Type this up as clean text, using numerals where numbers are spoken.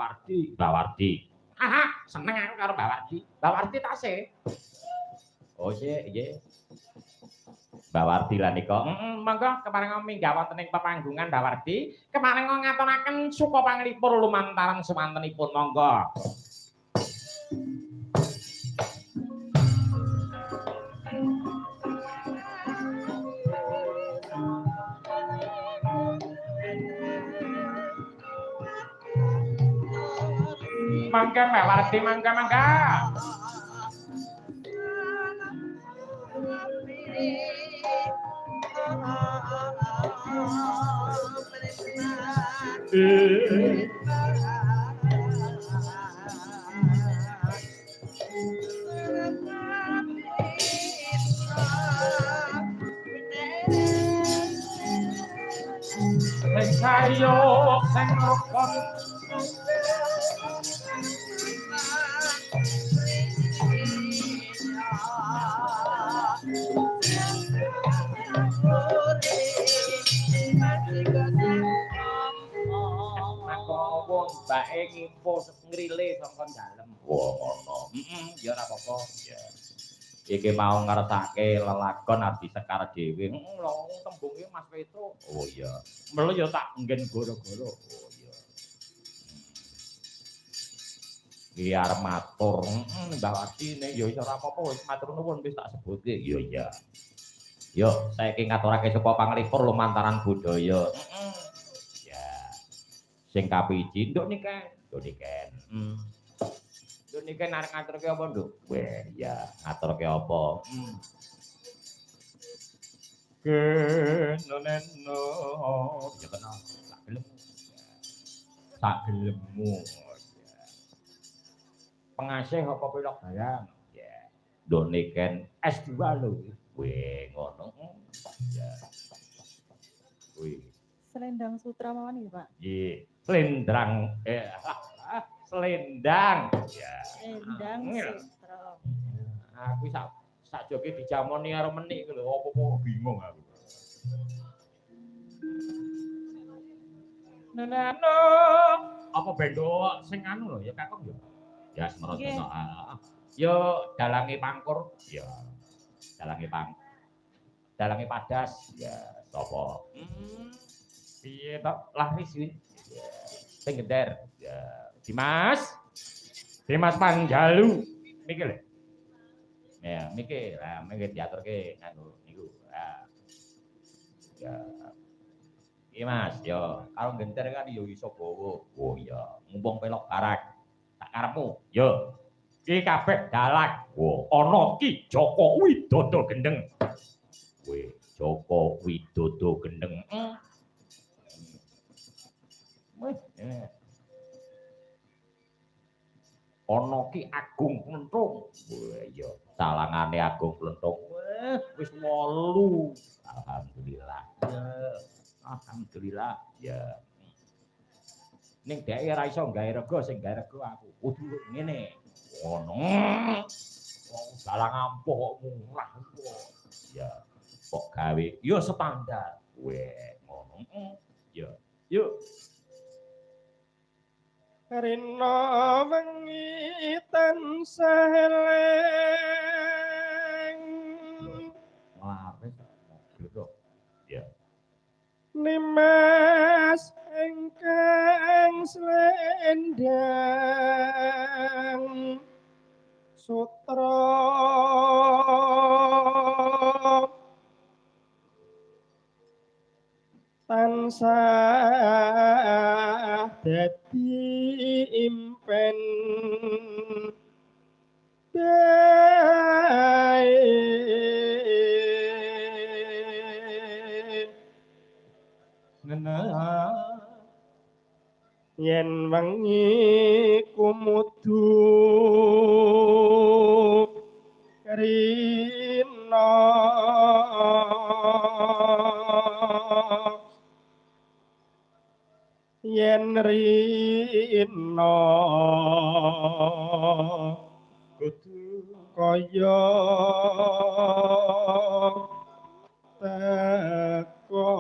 Wardi. Mbak Wardi. Haha, seneng aku karo Mbak Wardi. Mbak Wardi tasih. Oh nggih. Mbak Wardi lah nika. Monggo keparenga minggah wonten ing pepanggungan Mbak Wardi, keparenga ngaturaken suka panglipur lumantaran semantenipun monggo. Mangga Mbak Wardi, mangga. Sayo sing rukun bae ngipo ngrile saka dalem. Wah, ngono. Ya ora apa-apa. Ya. Iki mau ngersake lelagon arti sekar dhewe. Lho tembunge Mas Peto. Oh iya. Melu ya tak nggen goro-goro. Oh iya. Biar matur. Mbak Watine ya iso ora apa-apa wis matur nuwun wis tak sebutke. Iya iya. Yo, saiki ngaturake sapa panglipur lumantaran budaya. Ya. Sing kapiji nduk niken. Nduk niken. Nduk niken arep ngaturke apa, Nduk? Weh, ya, ngaturke apa? Kenoneno. Ya kena sak gelem. Sak gelemmu. Pengasih apa pilok bayang? Ya. Nduk niken S2 lho. Weh, ngono. Ya. Wih. Selendang sutra mawon nggih, Pak? Nggih, selendang selendang. Ya. Selendang sutra. Aku sak joge dijamoni karo menik lho, apa-apa bingung aku. Neneno, apa bendo sing anu lho ya kakung ya. Ya semrot kena. Yo dalange pangkur, ya. Dalange padas, ya sapa? Piye tok laris kuwi? Sing gender. Ya, Dimas. Dimas Panjalu. Mikir lho. Ya, mikir. Lah, mikir diaturke nganggo niku. Ya. Iki Mas, yo karo genter kan yo iso bawa. Oh iya, mumpung pelok barak. Tak karepmu. Yo. Iki kabeh dalak. Oh, ana Ki Joko Widodo gendeng. Weh, Joko Widodo gendeng. Ana Ki Agung Plenthung. Wah iya, salangane Agung Plenthung. Wis 8. Alhamdulillah. Ya. Alhamdulillah. Ya. Ning dhek ora iso gawe rega sing gawe rega aku. Kudu ngene. Ngono. Wong salang ampuh kok murah kok. Ya. Kok gawe yo standar. Weh, ngono. Ya. Yuk. Rina wengi tansah eleng Laris mobil ya Nimas ingkang slendang sutra tansah dadi impen yen wengi kumudu rina yen rina kudu kaya teko